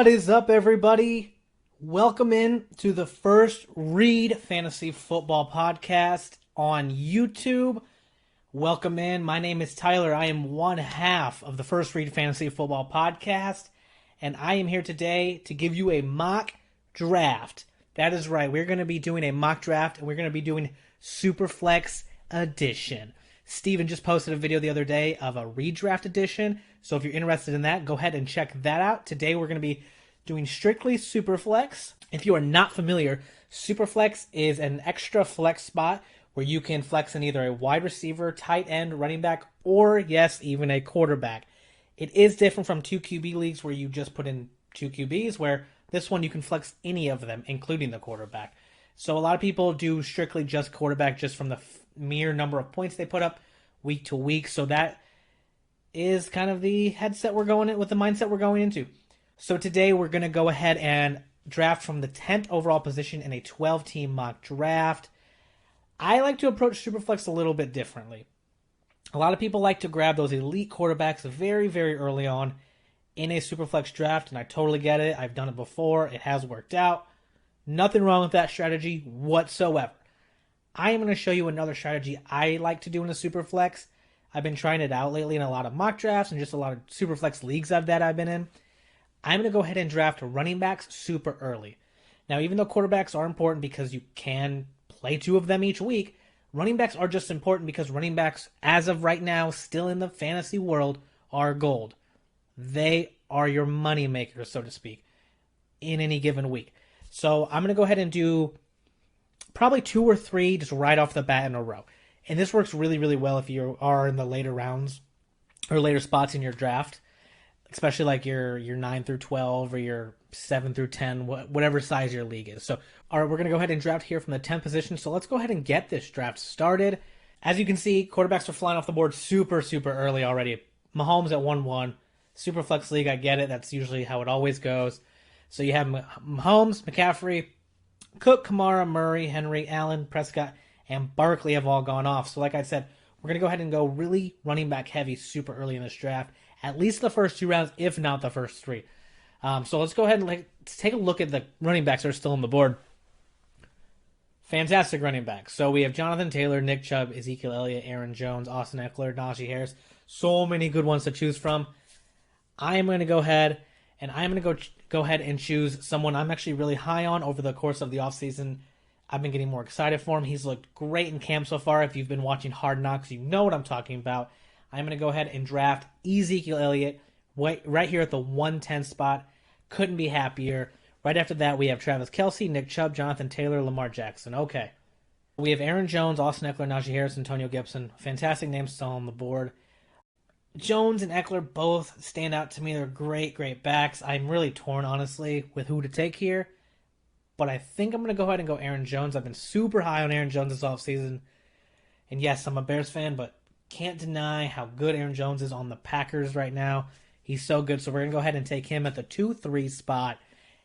is up, everybody? Welcome in to the First Read Fantasy Football Podcast on YouTube. Welcome in. My name is Tyler. I am one half of the First Read Fantasy Football Podcast, and I am here today to give you a mock draft. That is right. We're going to be doing a mock draft, and we're going to be doing Superflex Edition. Steven just posted a video the other day of a redraft edition, so if you're interested in that, go ahead and check that out. Today we're going to be doing strictly Superflex. If you are not familiar, Superflex is an extra flex spot where you can flex in either a wide receiver, tight end, running back, or yes, even a quarterback. It is different from 2 QB leagues where you just put in 2 QBs, where this one you can flex any of them, including the quarterback. So a lot of people do strictly just quarterback just from the mere number of points they put up week to week. So that is kind of the mindset we're going into. So today we're going to go ahead and draft from the 10th overall position in a 12-team mock draft. I like to approach Superflex a little bit differently. A lot of people like to grab those elite quarterbacks very, very early on in a Superflex draft, and I totally get it. I've done it before. It has worked out. Nothing wrong with that strategy whatsoever. I am going to show you another strategy I like to do in a Superflex. I've been trying it out lately in a lot of mock drafts and just a lot of Superflex leagues that I've been in. I'm going to go ahead and draft running backs super early. Now, even though quarterbacks are important because you can play 2 of them each week, running backs are just important because running backs, as of right now, still in the fantasy world, are gold. They are your money makers, so to speak, in any given week. So I'm going to go ahead and do probably 2 or 3 just right off the bat in a row. And this works really, really well if you are in the later rounds or later spots in your draft, especially like your 9 through 12 or your 7 through 10, whatever size your league is. So, all right, we're going to go ahead and draft here from the 10th position. So let's go ahead and get this draft started. As you can see, quarterbacks are flying off the board super, super early already. Mahomes at 1-1. Superflex league, I get it. That's usually how it always goes. So you have Mahomes, McCaffrey, Cook, Kamara, Murray, Henry, Allen, Prescott, and Barkley have all gone off. So like I said, we're going to go ahead and go really running back heavy super early in this draft. At least the first 2 rounds, if not the first 3. So let's go ahead and let's take a look at the running backs that are still on the board. Fantastic running backs. So we have Jonathan Taylor, Nick Chubb, Ezekiel Elliott, Aaron Jones, Austin Eckler, Najee Harris. So many good ones to choose from. I am going to go ahead and choose someone I'm actually really high on over the course of the offseason. I've been getting more excited for him. He's looked great in camp so far. If you've been watching Hard Knocks, you know what I'm talking about. I'm going to go ahead and draft Ezekiel Elliott right here at the 110 spot. Couldn't be happier. Right after that, we have Travis Kelce, Nick Chubb, Jonathan Taylor, Lamar Jackson. Okay. We have Aaron Jones, Austin Eckler, Najee Harris, Antonio Gibson. Fantastic names still on the board. Jones and Eckler both stand out to me. They're great, great backs. I'm really torn, honestly, with who to take here. But I think I'm going to go ahead and go Aaron Jones. I've been super high on Aaron Jones this offseason. And yes, I'm a Bears fan, but can't deny how good Aaron Jones is on the Packers right now. He's so good, so we're going to go ahead and take him at the 2-3 spot.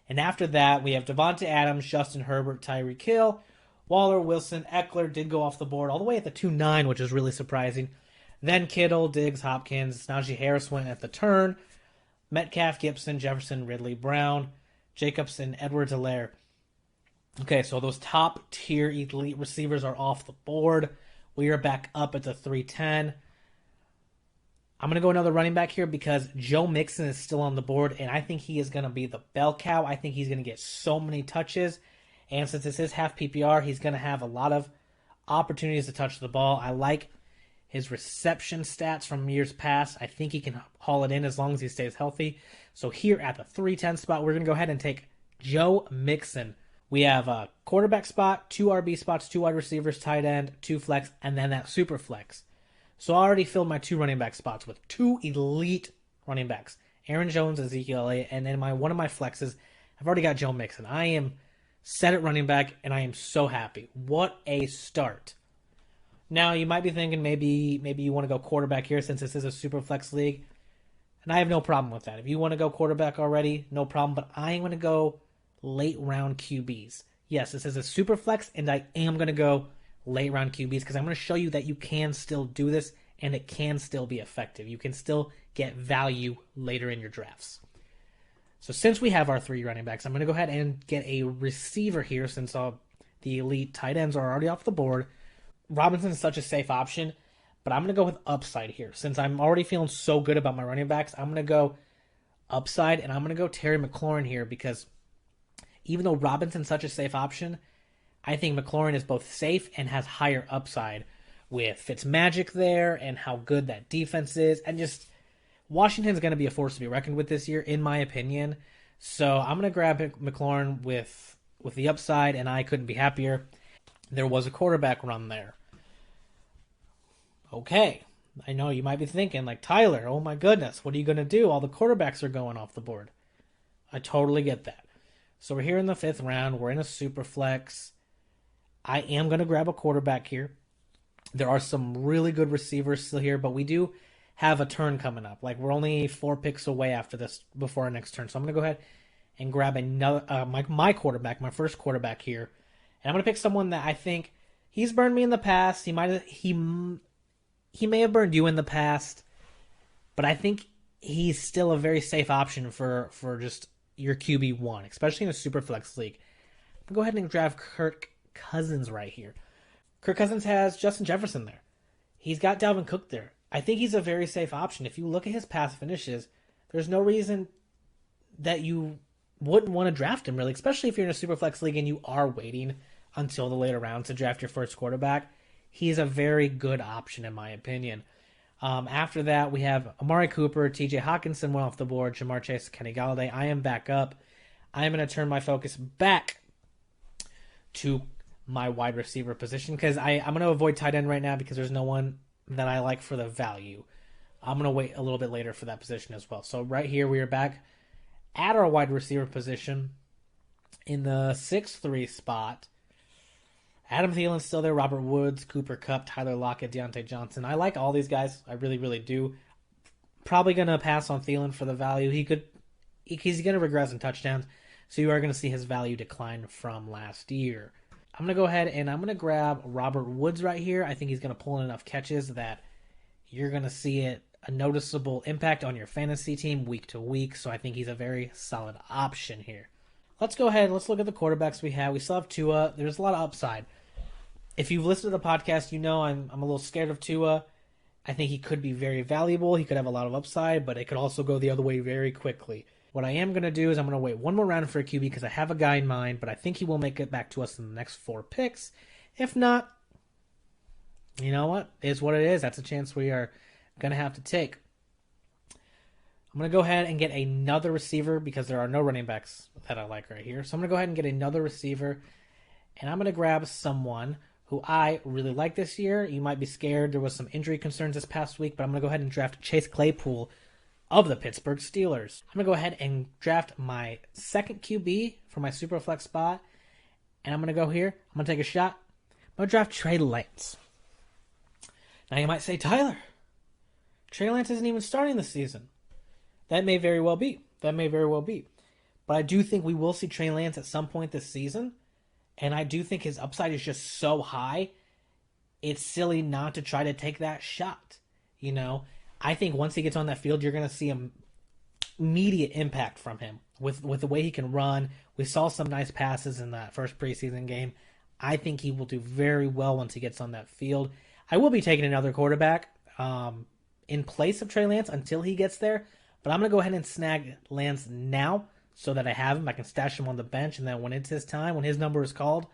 And after that, we have Devontae Adams, Justin Herbert, Tyreek Hill, Waller, Wilson, Eckler did go off the board all the way at the 2-9, which is really surprising. Then Kittle, Diggs, Hopkins, Najee Harris went at the turn. Metcalf, Gibson, Jefferson, Ridley, Brown, Jacobson, Edwards-Helaire. Okay, so those top-tier elite receivers are off the board. We are back up at the 310. I'm going to go another running back here because Joe Mixon is still on the board, and I think he is going to be the bell cow. I think he's going to get so many touches, and since this is half PPR, he's going to have a lot of opportunities to touch the ball. I like his reception stats from years past. I think he can haul it in as long as he stays healthy. So here at the 310 spot, we're going to go ahead and take Joe Mixon. We have a quarterback spot, 2 RB spots, 2 wide receivers, tight end, 2 flex, and then that super flex. So I already filled my 2 running back spots with 2 elite running backs. Aaron Jones, Ezekiel Elliott, and then one of my flexes, I've already got Joe Mixon. I am set at running back, and I am so happy. What a start. Now, you might be thinking maybe you want to go quarterback here since this is a super flex league. And I have no problem with that. If you want to go quarterback already, no problem. But I am going to go late round QBs. Yes, this is a super flex, and I am going to go late round QBs because I'm going to show you that you can still do this and it can still be effective. You can still get value later in your drafts. So since we have our 3 running backs, I'm going to go ahead and get a receiver here since the elite tight ends are already off the board. Robinson is such a safe option, but I'm going to go with upside here. Since I'm already feeling so good about my running backs, I'm going to go upside, and I'm going to go Terry McLaurin here because even though Robinson's such a safe option, I think McLaurin is both safe and has higher upside with Fitzmagic there and how good that defense is. And just Washington's going to be a force to be reckoned with this year, in my opinion. So I'm going to grab McLaurin with the upside, and I couldn't be happier. There was a quarterback run there. Okay, I know you might be thinking, like, Tyler, oh my goodness, what are you going to do? All the quarterbacks are going off the board. I totally get that. So we're here in the 5th round. We're in a Superflex. I am going to grab a quarterback here. There are some really good receivers still here, but we do have a turn coming up. Like, we're only 4 picks away after this, before our next turn. So I'm going to go ahead and grab another my quarterback, my first quarterback here. And I'm going to pick someone that I think he's burned me in the past. He may have burned you in the past, but I think he's still a very safe option for just your QB1, especially in a Superflex league. I'm going to go ahead and draft Kirk Cousins right here. Kirk Cousins has Justin Jefferson there. He's got Dalvin Cook there. I think he's a very safe option. If you look at his past finishes, there's no reason that you wouldn't want to draft him, really, especially if you're in a Superflex league and you are waiting until the later rounds to draft your first quarterback. He's a very good option, in my opinion. After that, we have Amari Cooper, TJ Hawkinson went off the board, Jamar Chase, Kenny Galladay. I am back up. I am going to turn my focus back to my wide receiver position because I'm going to avoid tight end right now because there's no one that I like for the value. I'm going to wait a little bit later for that position as well. So right here, we are back at our wide receiver position in the 6-3 spot. Adam Thielen's still there, Robert Woods, Cooper Kupp, Tyler Lockett, Deontay Johnson. I like all these guys. I really, really do. Probably going to pass on Thielen for the value. He's going to regress in touchdowns, so you are going to see his value decline from last year. I'm going to go ahead and I'm going to grab Robert Woods right here. I think he's going to pull in enough catches that you're going to see a noticeable impact on your fantasy team week to week, so I think he's a very solid option here. Let's go ahead. Let's look at the quarterbacks we have. We still have Tua. There's a lot of upside. If you've listened to the podcast, you know I'm a little scared of Tua. I think he could be very valuable. He could have a lot of upside, but it could also go the other way very quickly. What I am going to do is I'm going to wait one more round for a QB because I have a guy in mind, but I think he will make it back to us in the next 4 picks. If not, you know what? It's what it is. That's a chance we are going to have to take. I'm going to go ahead and get another receiver because there are no running backs that I like right here. So I'm going to go ahead and get another receiver, and I'm going to grab someone who I really like this year. You might be scared. There was some injury concerns this past week, but I'm going to go ahead and draft Chase Claypool of the Pittsburgh Steelers. I'm going to go ahead and draft my second QB for my Superflex spot, and I'm going to go here. I'm going to take a shot. I'm going to draft Trey Lance. Now you might say, Tyler, Trey Lance isn't even starting this season. That may very well be. But I do think we will see Trey Lance at some point this season. And I do think his upside is just so high, it's silly not to try to take that shot. You know, I think once he gets on that field, you're going to see an immediate impact from him with the way he can run. We saw some nice passes in that first preseason game. I think he will do very well once he gets on that field. I will be taking another quarterback in place of Trey Lance until he gets there. But I'm going to go ahead and snag Lance now so that I have him. I can stash him on the bench, and then when it's his time, when his number is called,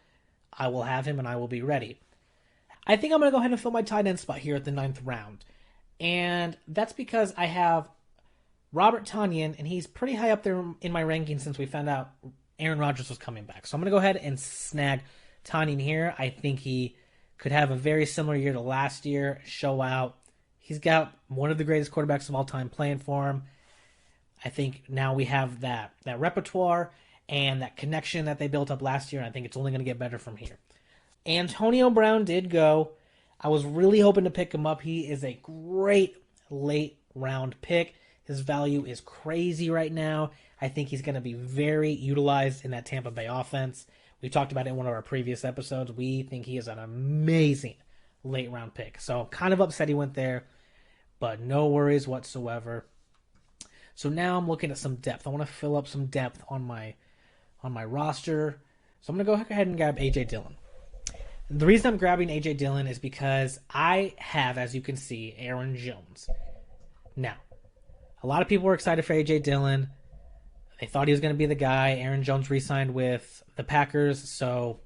I will have him and I will be ready. I think I'm going to go ahead and fill my tight end spot here at the 9th round. And that's because I have Robert Tonyan, and he's pretty high up there in my rankings since we found out Aaron Rodgers was coming back. So I'm going to go ahead and snag Tonyan here. I think he could have a very similar year to last year, show out. He's got one of the greatest quarterbacks of all time playing for him. I think now we have that repertoire and that connection that they built up last year, and I think it's only going to get better from here. Antonio Brown did go. I was really hoping to pick him up. He is a great late round pick. His value is crazy right now. I think he's going to be very utilized in that Tampa Bay offense. We talked about it in one of our previous episodes. We think he is an amazing late round pick. So kind of upset he went there, but no worries whatsoever. So now I'm looking at some depth. I want to fill up some depth on my roster. So I'm going to go ahead and grab A.J. Dillon. The reason I'm grabbing A.J. Dillon is because I have, as you can see, Aaron Jones. Now, a lot of people were excited for A.J. Dillon. They thought he was going to be the guy. Aaron Jones re-signed with the Packers, so,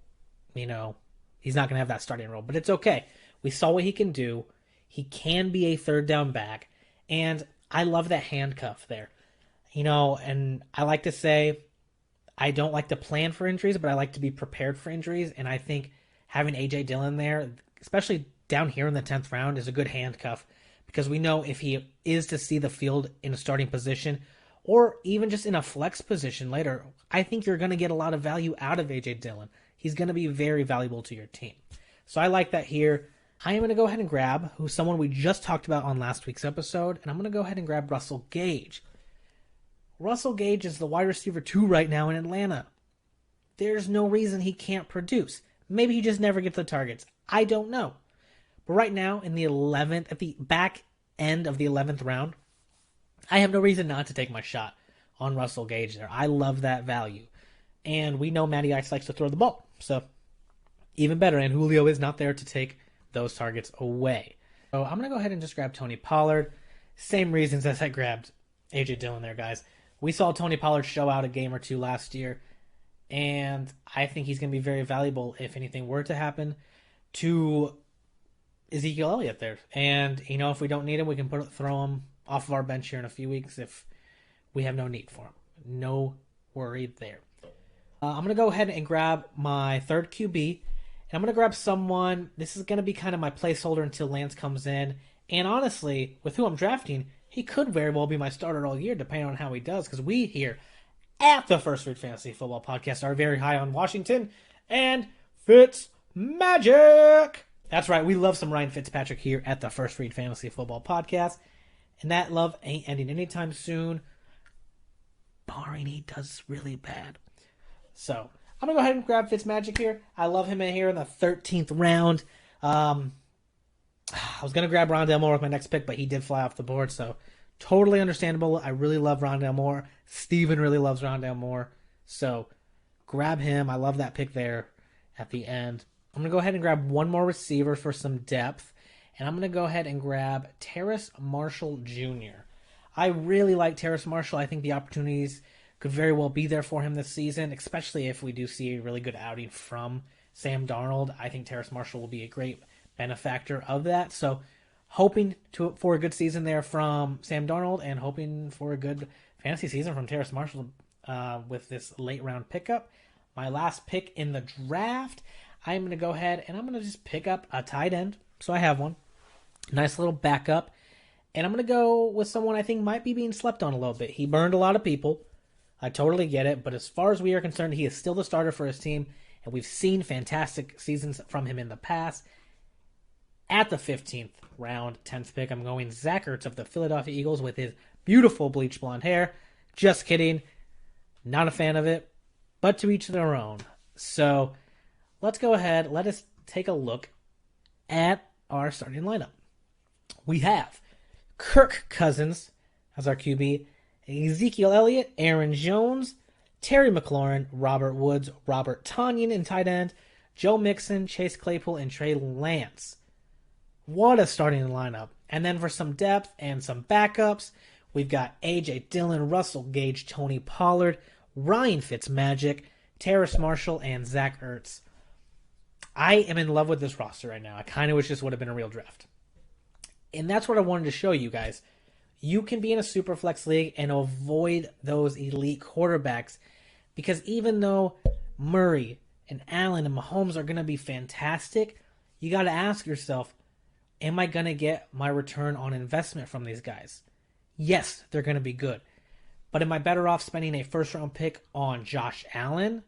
he's not going to have that starting role. But it's okay. We saw what he can do. He can be a third down back. And I love that handcuff there. And I like to say I don't like to plan for injuries, but I like to be prepared for injuries. And I think having A.J. Dillon there, especially down here in the 10th round, is a good handcuff. Because we know if he is to see the field in a starting position, or even just in a flex position later, I think you're going to get a lot of value out of A.J. Dillon. He's going to be very valuable to your team. So I like that here. I am going to go ahead and grab someone we just talked about on last week's episode, and I'm going to go ahead and grab Russell Gage. Russell Gage is the wide receiver 2 right now in Atlanta. There's no reason he can't produce. Maybe he just never gets the targets. I don't know. But right now, at the back end of the 11th round, I have no reason not to take my shot on Russell Gage there. I love that value. And we know Matty Ice likes to throw the ball. So, even better. And Julio is not there to take those targets away. So, I'm going to go ahead and just grab Tony Pollard. Same reasons as I grabbed A.J. Dillon there, guys. We saw Tony Pollard show out a game or two last year. And I think he's going to be very valuable if anything were to happen to Ezekiel Elliott there. And, if we don't need him, we can throw him off of our bench here in a few weeks if we have no need for him. No worry there. I'm going to go ahead and grab my third QB. And I'm going to grab someone. This is going to be kind of my placeholder until Lance comes in. And honestly, with who I'm drafting, he could very well be my starter all year, depending on how he does. Because we here at the First Read Fantasy Football Podcast are very high on Washington and Fitzmagic. That's right. We love some Ryan Fitzpatrick here at the First Read Fantasy Football Podcast. And that love ain't ending anytime soon, barring he does really bad. So, I'm going to go ahead and grab Fitzmagic here. I love him in here in the 13th round. I was going to grab Rondale Moore with my next pick, but he did fly off the board, so totally understandable. I really love Rondale Moore. Steven really loves Rondale Moore. So, grab him. I love that pick there at the end. I'm going to go ahead and grab one more receiver for some depth. And I'm going to go ahead and grab Terrace Marshall Jr. I really like Terrace Marshall. I think the opportunities could very well be there for him this season, especially if we do see a really good outing from Sam Darnold. I think Terrace Marshall will be a great benefactor of that. So hoping for a good season there from Sam Darnold and hoping for a good fantasy season from Terrace Marshall with this late round pickup. My last pick in the draft, I'm going to go ahead and I'm going to just pick up a tight end. So I have one. Nice little backup. And I'm going to go with someone I think might be being slept on a little bit. He burned a lot of people. I totally get it. But as far as we are concerned, he is still the starter for his team. And we've seen fantastic seasons from him in the past. At the 15th round, 10th pick, I'm going Zach Ertz of the Philadelphia Eagles with his beautiful bleach blonde hair. Just kidding. Not a fan of it. But to each their own. So let's go ahead. Let us take a look at our starting lineup. We have Kirk Cousins as our QB, Ezekiel Elliott, Aaron Jones, Terry McLaurin, Robert Woods, Robert Tonyan in tight end, Joe Mixon, Chase Claypool, and Trey Lance. What a starting lineup. And then for some depth and some backups, we've got A.J. Dillon, Russell Gage, Tony Pollard, Ryan Fitzmagic, Terrace Marshall, and Zach Ertz. I am in love with this roster right now. I kind of wish this would have been a real draft. And that's what I wanted to show you guys. You can be in a Superflex league and avoid those elite quarterbacks because even though Murray and Allen and Mahomes are going to be fantastic, you got to ask yourself, am I going to get my return on investment from these guys? Yes, they're going to be good. But am I better off spending a first-round pick on Josh Allen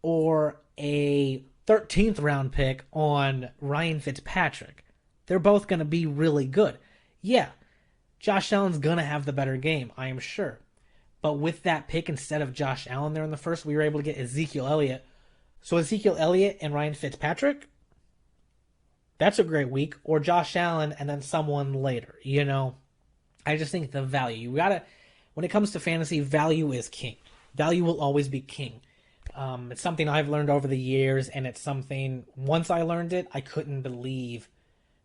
or a 13th round pick on Ryan Fitzpatrick? They're both going to be really good. Yeah, Josh Allen's going to have the better game, I am sure. But with that pick, instead of Josh Allen there in the first, we were able to get Ezekiel Elliott. So Ezekiel Elliott and Ryan Fitzpatrick, that's a great week. Or Josh Allen and then someone later, I just think the value. When it comes to fantasy, value is king. Value will always be king. It's something I've learned over the years, and it's something, once I learned it, I couldn't believe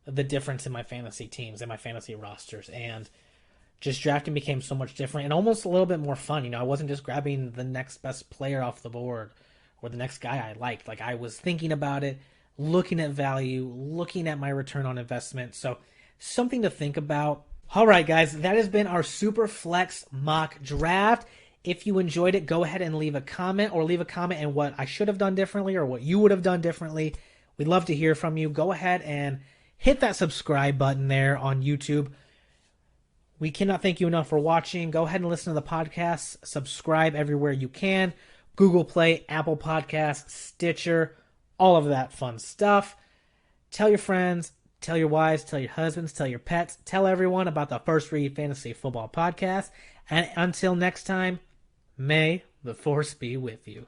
the difference in my fantasy teams and my fantasy rosters. And just drafting became so much different and almost a little bit more fun. I wasn't just grabbing the next best player off the board or the next guy I liked. Like, I was thinking about it, looking at value, looking at my return on investment. So something to think about. All right, guys, that has been our Superflex mock draft. If you enjoyed it, go ahead and leave a comment in what I should have done differently or what you would have done differently. We'd love to hear from you. Go ahead and hit that subscribe button there on YouTube. We cannot thank you enough for watching. Go ahead and listen to the podcast. Subscribe everywhere you can. Google Play, Apple Podcasts, Stitcher, all of that fun stuff. Tell your friends, tell your wives, tell your husbands, tell your pets, tell everyone about the First Read Fantasy Football Podcast. And until next time, may the force be with you.